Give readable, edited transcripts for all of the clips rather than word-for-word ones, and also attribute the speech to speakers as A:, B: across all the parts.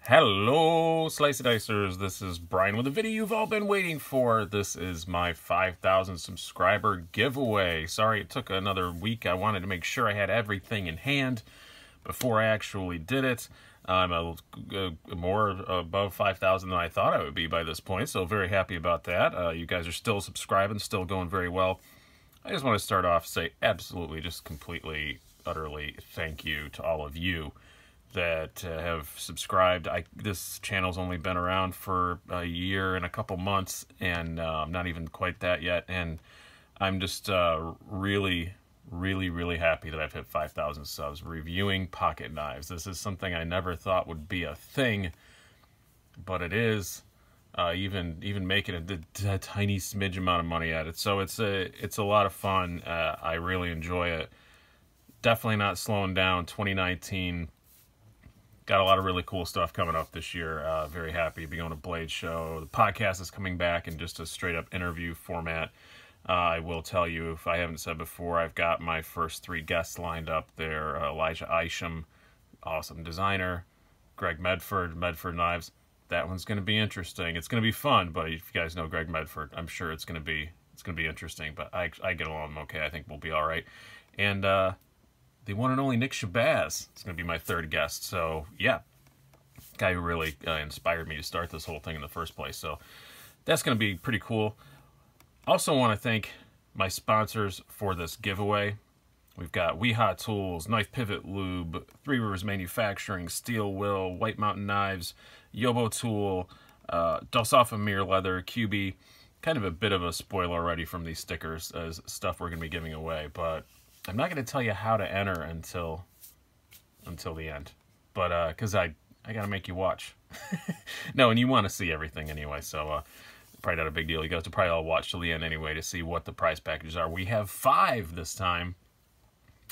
A: Hello, Slicey Dicers. This is Brian with a video you've all been waiting for. This is my 5,000 subscriber giveaway. Sorry it took another week. I wanted to make sure I had everything in hand before I actually did it. I'm more above 5,000 than I thought I would be by this point, so very happy about that. You guys are still subscribing, still going very well. I just want to start off say absolutely, just completely, utterly thank you to all of you that have subscribed. This channel's only been around for a year and a couple months, and not even quite that yet, and I'm just really happy that I've hit 5,000 subs reviewing pocket knives. This is something I never thought would be a thing, but it is. Even making a tiny smidge amount of money at it, so it's a lot of fun. I really enjoy it. Definitely not slowing down. 2019 got a lot of really cool stuff coming up this year. Very happy to be on a Blade show. The podcast is coming back in just a straight up interview format. I will tell you, if I haven't said before, I've got my first 3 guests lined up there. Elijah Isham, awesome designer. Greg Medford, Medford Knives. That one's going to be interesting. It's going to be fun, but if you guys know Greg Medford, I'm sure it's going to be interesting. But I get along okay. I think we'll be all right. And the one and only Nick Shabazz is going to be my 3rd guest. So yeah, guy who really inspired me to start this whole thing in the first place. So that's going to be pretty cool. Also want to thank my sponsors for this giveaway. We've got Weha Tools, Knife Pivot Lube, Three Rivers Manufacturing, Steel Will, White Mountain Knives, Yobo Tool, Dulsofa Mirror Leather, QB. Kind of a bit of a spoiler already from these stickers as stuff we're going to be giving away, but I'm not going to tell you how to enter until the end. But because I got to make you watch. No, and you want to see everything anyway, so probably not a big deal. You guys will probably all watch till the end anyway to see what the prize packages are. We have 5 this time.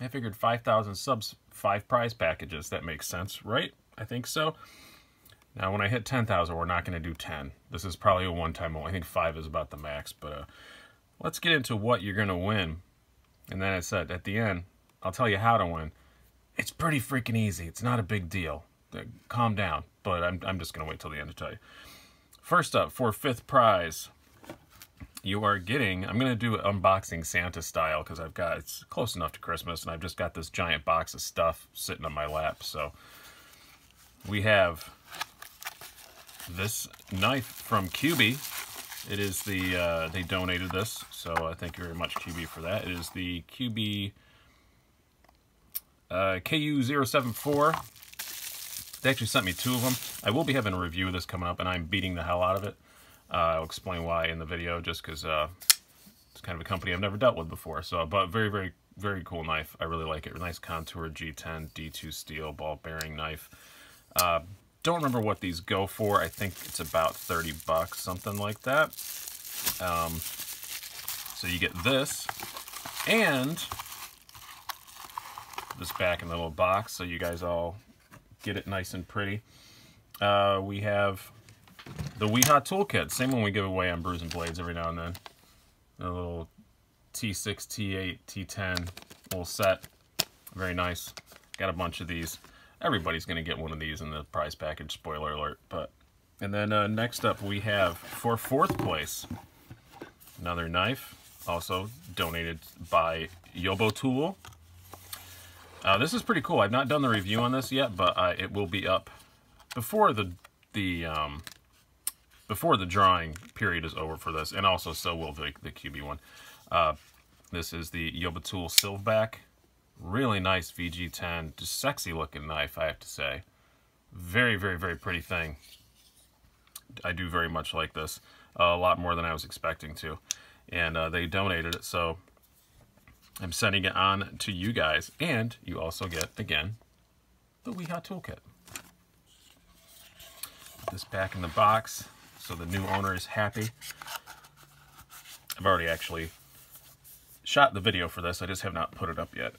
A: I figured 5,000 subs, 5 prize packages. That makes sense, right? I think so. Now, when I hit 10,000, we're not going to do 10. This is probably a one-time only. I think 5 is about the max. But let's get into what you're going to win. And then I said, at the end, I'll tell you how to win. It's pretty freaking easy. It's not a big deal. Calm down. But I'm just going to wait till the end to tell you. First up, for 5th prize, you are getting, I'm going to do unboxing Santa style because it's close enough to Christmas, and I've just got this giant box of stuff sitting on my lap. So we have this knife from QB. It is they donated this, so thank you very much, QB, for that. It is the QB KU074. They actually sent me 2 of them. I will be having a review of this coming up, and I'm beating the hell out of it. I'll explain why in the video, just because it's kind of a company I've never dealt with before. So, but very cool knife. I really like it. Nice contour G10 D2 steel ball bearing knife. Don't remember what these go for. I think it's about 30 bucks, something like that. So you get this and this back in the little box, so you guys all get it nice and pretty. We have the Weha Toolkit, same one we give away on Brews and Blades every now and then. A little T6, T8, T10 little set. Very nice. Got a bunch of these. Everybody's going to get one of these in the prize package, spoiler alert. And then next up we have, for 4th place, another knife, also donated by Yobo Tool. This is pretty cool. I've not done the review on this yet, but it will be up before the drawing period is over for this, and also so will the QB one. This is the Yobo Tool Silverback. Really nice VG10, just sexy looking knife, I have to say. Very pretty thing. I do very much like this. A lot more than I was expecting to. And they donated it, so I'm sending it on to you guys. And you also get, again, the Weha Toolkit. Put this back in the box so the new owner is happy. I've already actually shot the video for this. I just have not put it up yet.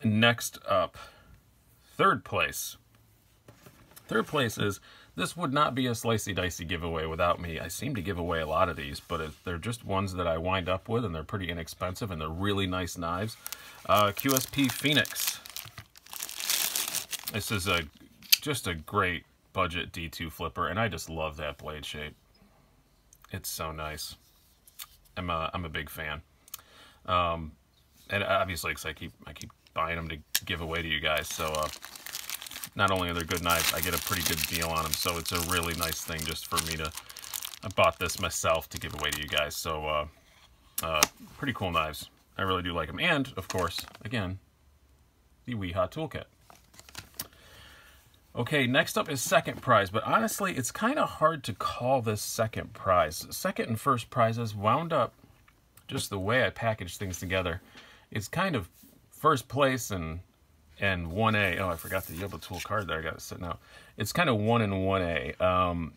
A: Next up, 3rd place. 3rd place is, this would not be a Slicey Dicey giveaway without me. I seem to give away a lot of these, but they're just ones that I wind up with, and they're pretty inexpensive, and they're really nice knives. QSP Phoenix. This is just a great budget D2 flipper, and I just love that blade shape. It's so nice. I'm a big fan. And obviously, because I keep buying them to give away to you guys. So not only are they good knives, I get a pretty good deal on them. So it's a really nice thing just for me to. I bought this myself to give away to you guys. So pretty cool knives. I really do like them. And of course, again, the Weehaw Toolkit. Okay, next up is second prize, but honestly, it's kind of hard to call this second prize. Second and first prizes wound up just the way I packaged things together. It's kind of first place and 1A. Oh, I forgot the Yoba Tool card there. I got it sitting out. It's kind of 1 and 1A.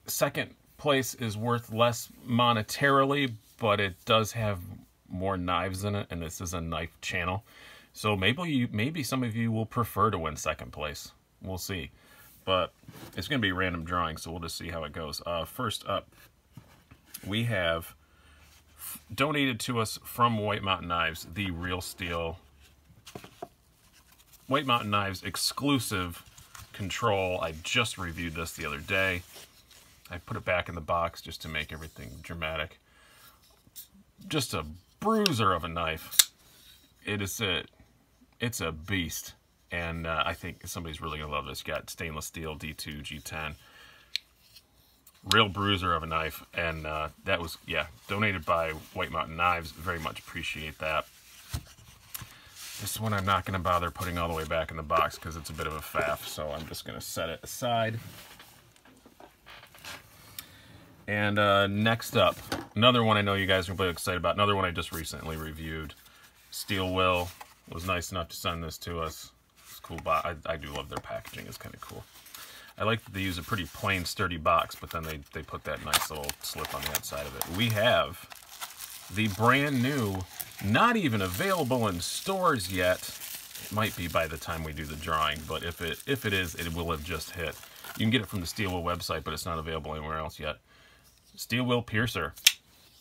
A: Second place is worth less monetarily, but it does have more knives in it, and this is a knife channel. So maybe some of you will prefer to win second place. We'll see. But it's going to be a random drawing, so we'll just see how it goes. First up, we have donated to us from White Mountain Knives, the Real Steel White Mountain Knives exclusive control. I just reviewed this the other day. I put it back in the box just to make everything dramatic. Just a bruiser of a knife. It's a beast, and I think somebody's really gonna love this. You got stainless steel D2 G10, real bruiser of a knife, and that was donated by White Mountain Knives. Very much appreciate that. This one I'm not gonna bother putting all the way back in the box because it's a bit of a faff, so I'm just gonna set it aside. And next up, another one I know you guys are really excited about. Another one I just recently reviewed. Steel Will was nice enough to send this to us. It's cool. I do love their packaging. It's kind of cool. I like that they use a pretty plain, sturdy box, but then they put that nice little slip on the outside of it. We have the brand new, not even available in stores yet. It might be by the time we do the drawing, but if it is, it will have just hit. You can get it from the Steel Will website, but it's not available anywhere else yet. Steel Will Piercer.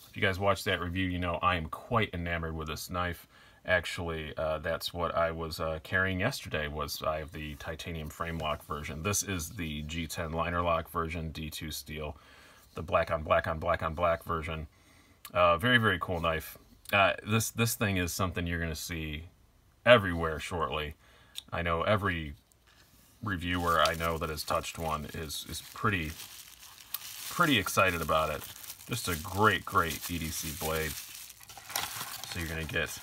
A: If you guys watched that review, you know I am quite enamored with this knife. Actually, that's what I was carrying yesterday. I have the titanium frame lock version. This is the G10 liner lock version, D2 steel, the black on black on black on black version. Very, very cool knife. This thing is something you're going to see everywhere shortly. I know every reviewer I know that has touched one is pretty excited about it. Just a great EDC blade. So you're going to get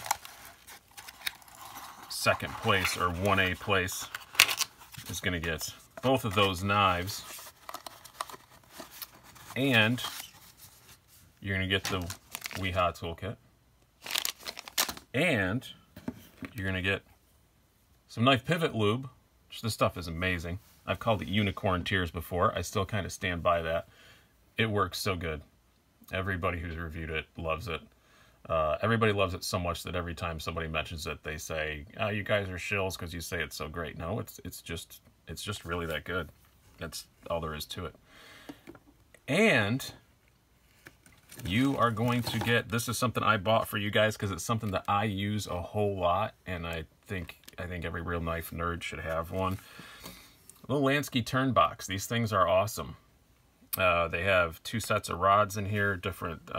A: second place, or 1A place, is going to get both of those knives. And you're going to get the Weehaw Toolkit. And you're going to get some knife pivot lube, which this stuff is amazing. I've called it unicorn tears before. I still kind of stand by that. It works so good. Everybody who's reviewed it loves it. Everybody loves it so much that every time somebody mentions it, they say, "Oh, you guys are shills because you say it's so great." No, it's just really that good. That's all there is to it. And you are going to get, this is something I bought for you guys because it's something that I use a whole lot, and I think every real knife nerd should have one. A little Lansky turn box. These things are awesome. They have 2 sets of rods in here, different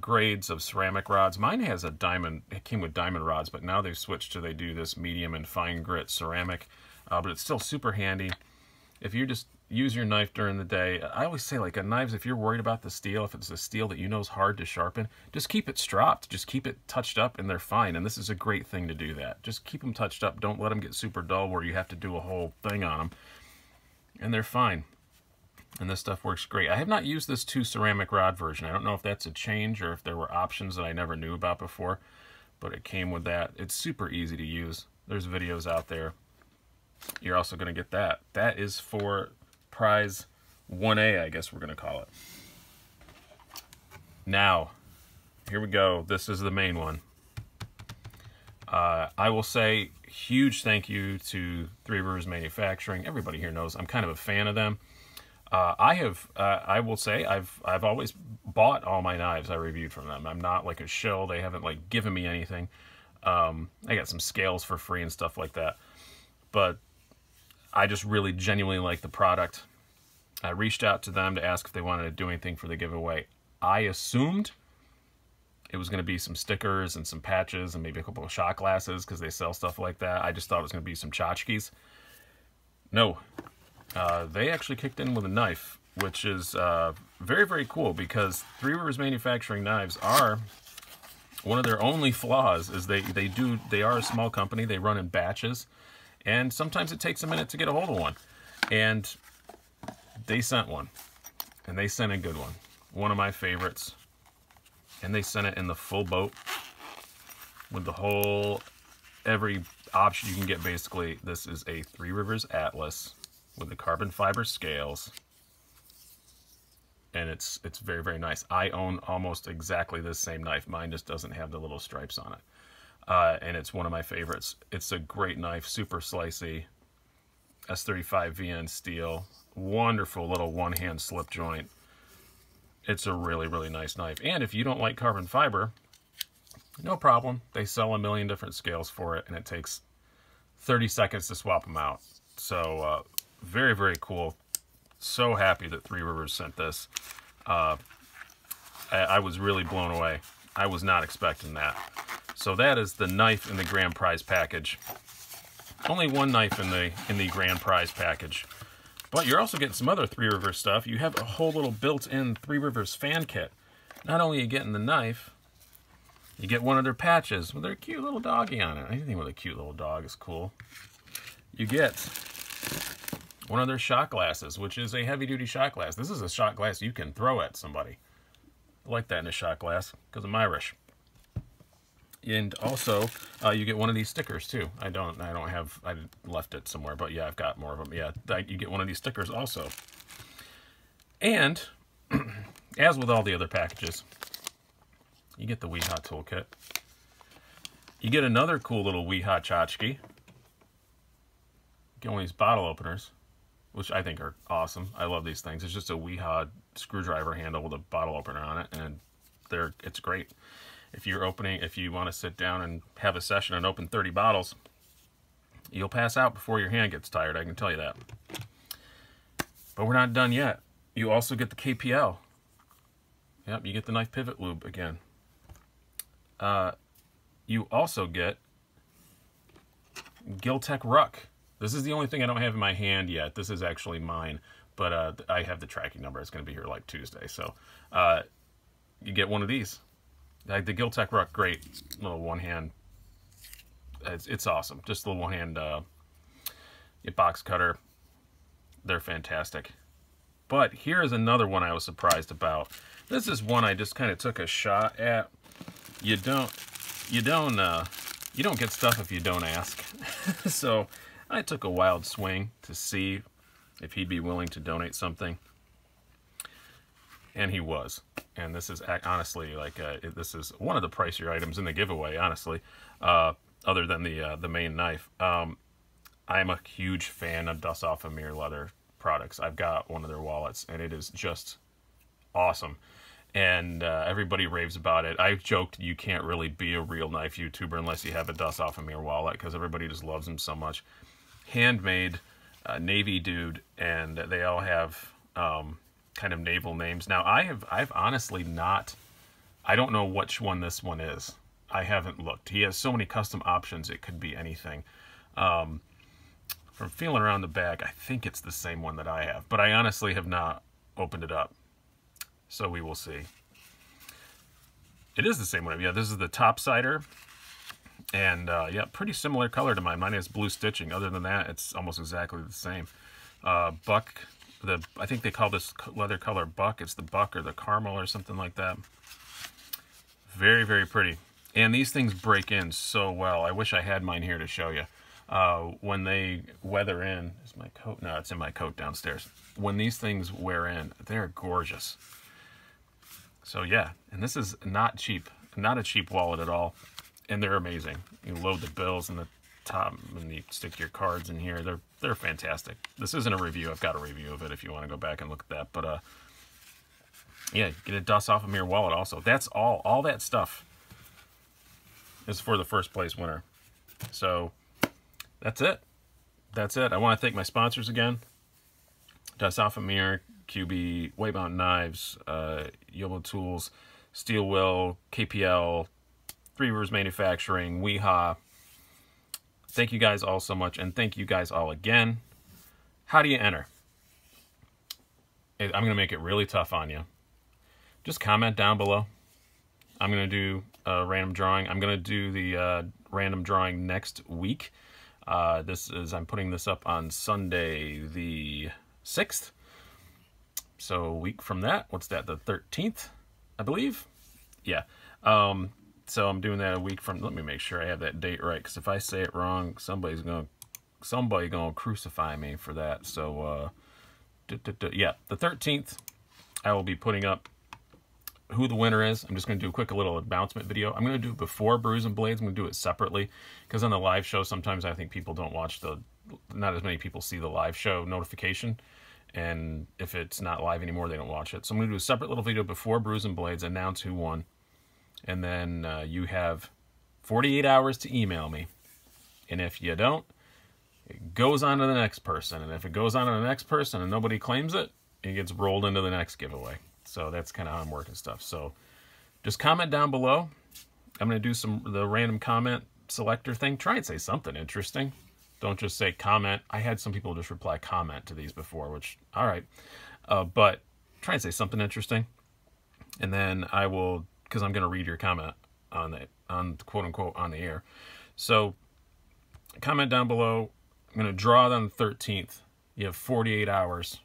A: grades of ceramic rods. Mine has a diamond. It came with diamond rods, but now they've switched to they do this medium and fine grit ceramic. But it's still super handy. If you just use your knife during the day, I always say, like, knives, if you're worried about the steel, if it's a steel that you know is hard to sharpen, just keep it stropped. Just keep it touched up and they're fine. And this is a great thing to do that. Just keep them touched up. Don't let them get super dull where you have to do a whole thing on them. And they're fine. And this stuff works great. I have not used this 2 ceramic rod version. I don't know if that's a change or if there were options that I never knew about before, but it came with that. It's super easy to use. There's videos out there. You're also going to get that. That is for prize 1A, I guess we're going to call it. Now, here we go. This is the main one. I will say huge thank you to Three Rivers Manufacturing. Everybody here knows I'm kind of a fan of them. I will say I've always bought all my knives I reviewed from them. I'm not like a shill. They haven't given me anything. I got some scales for free and stuff like that. But I just really genuinely like the product. I reached out to them to ask if they wanted to do anything for the giveaway. I assumed it was going to be some stickers and some patches and maybe a couple of shot glasses because they sell stuff like that. I just thought it was going to be some tchotchkes. No. They actually kicked in with a knife, which is very, very cool because Three Rivers Manufacturing Knives are... one of their only flaws is they are a small company. They run in batches, and sometimes it takes a minute to get a hold of one. And they sent one, and they sent a good one. One of my favorites. And they sent it in the full boat with the whole, every option you can get basically. This is a Three Rivers Atlas with the carbon fiber scales. And it's very, very nice. I own almost exactly this same knife. Mine just doesn't have the little stripes on it. And it's one of my favorites. It's a great knife, super slicey. S35 VN steel. Wonderful little one-hand slip joint. It's a really, really nice knife. And if you don't like carbon fiber, no problem. They sell a million different scales for it, and it takes 30 seconds to swap them out. So, very, very cool. So happy that Three Rivers sent this. I was really blown away. I was not expecting that. So that is the knife in the grand prize package. Only one knife in the grand prize package. But you're also getting some other Three Rivers stuff. You have a whole little built-in Three Rivers fan kit. Not only are you getting the knife, you get one of their patches with their cute little doggy on it. Anything with a cute little dog is cool. You get one of their shot glasses, which is a heavy-duty shot glass. This is a shot glass you can throw at somebody. I like that in a shot glass because I'm Irish. And also, you get one of these stickers too. I left it somewhere, but yeah, I've got more of them. Yeah, you get one of these stickers also. And, as with all the other packages, you get the Weehaw toolkit. You get another cool little Weehaw tchotchke. Get one of these bottle openers, which I think are awesome. I love these things. It's just a Weehaw screwdriver handle with a bottle opener on it, and it's great. If you want to sit down and have a session and open 30 bottles, you'll pass out before your hand gets tired, I can tell you that. But we're not done yet. You also get the KPL. Yep, you get the knife pivot lube again. You also get Giltech Ruck. This is the only thing I don't have in my hand yet. This is actually mine, but I have the tracking number. It's going to be here like Tuesday. So you get one of these. Like the Giltech Ruck, great little one-hand. It's awesome. Just a little one-hand box cutter. They're fantastic. But here's another one I was surprised about. This is one I just kind of took a shot at. You don't get stuff if you don't ask. So I took a wild swing to see if he'd be willing to donate something. And he was. And this is honestly like this is one of the pricier items in the giveaway, honestly, other than the main knife. I'm a huge fan of Dust Off a Mirror leather products. I've got one of their wallets, and it is just awesome. And everybody raves about it. I've joked you can't really be a real knife YouTuber unless you have a Dust Off a Mirror wallet, because everybody just loves them so much. Handmade, Navy dude, and they all have kind of naval names. Now, I've honestly not... I don't know which one this one is. I haven't looked. He has so many custom options, it could be anything. From feeling around the back, I think it's the same one that I have, but I honestly have not opened it up. So we will see. It is the same one. Yeah, this is the topsider. And yeah, pretty similar color to mine. Mine has blue stitching. Other than that, it's almost exactly the same. Buck, I think they call this leather color buck. It's the buck or the caramel or something like that. Very, very pretty. And these things break in so well. I wish I had mine here to show you. When they weather in, is my coat? No, it's in my coat downstairs. When these things wear in, they're gorgeous. So yeah, and this is not cheap. Not a cheap wallet at all. And they're amazing. You load the bills in the top and you stick your cards in here. They're fantastic. This isn't a review. I've got a review of it if you want to go back and look at that. But yeah, you get a Dust Off a Mirror wallet also. That's all that stuff is for the first place winner. So that's it. that's it. I want to thank my sponsors again. Dust Off Amir, QB, White Mountain Knives, Yobo Tools, Steel Will, KPL, Three Rivers Manufacturing, Weehaw. Thank you guys all so much, and thank you guys all again. How do you enter? I'm going to make it really tough on you. Just comment down below. I'm going to do a random drawing. I'm going to do the random drawing next week. I'm putting this up on Sunday the 6th. So a week from that, what's that, the 13th, I believe? Yeah. So I'm doing that a week from, let me make sure I have that date right, because if I say it wrong, somebody gonna crucify me for that. So, yeah, the 13th, I will be putting up who the winner is. I'm just going to do a quick little announcement video. I'm going to do it before Brews and Blades. I'm going to do it separately, because on the live show, sometimes I think people don't watch not as many people see the live show notification. And if it's not live anymore, they don't watch it. So I'm going to do a separate little video before Brews and Blades, announce who won. And then you have 48 hours to email me. And if you don't, it goes on to the next person. And if it goes on to the next person and nobody claims it, it gets rolled into the next giveaway. So that's kind of how I'm working stuff. So just comment down below. I'm going to do the random comment selector thing. Try and say something interesting. Don't just say comment. I had some people just reply comment to these before, which, all right. But try and say something interesting. And then I will, because I'm going to read your comment on quote unquote on the air. So comment down below. I'm going to draw it on the 13th. You have 48 hours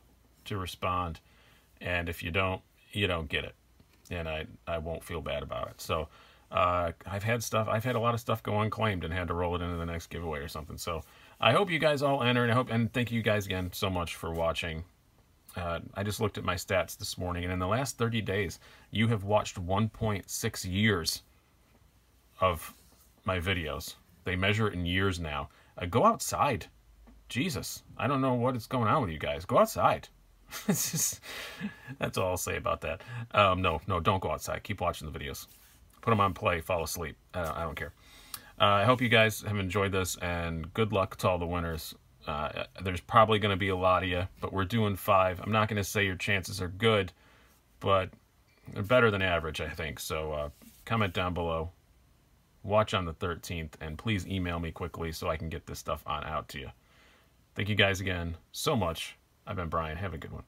A: to respond. And if you don't get it. And I won't feel bad about it. So I've had a lot of stuff go unclaimed and had to roll it into the next giveaway or something. So I hope you guys all enter, and thank you guys again so much for watching. I just looked at my stats this morning, and in the last 30 days, you have watched 1.6 years of my videos. They measure it in years now. Go outside. Jesus, I don't know what is going on with you guys. Go outside. That's all I'll say about that. No, don't go outside. Keep watching the videos. Put them on play. Fall asleep. I don't care. I hope you guys have enjoyed this, and good luck to all the winners. There's probably going to be a lot of you, but we're doing 5. I'm not going to say your chances are good, but they're better than average, I think. So comment down below. Watch on the 13th, and please email me quickly so I can get this stuff out to you. Thank you guys again so much. I've been Brian. Have a good one.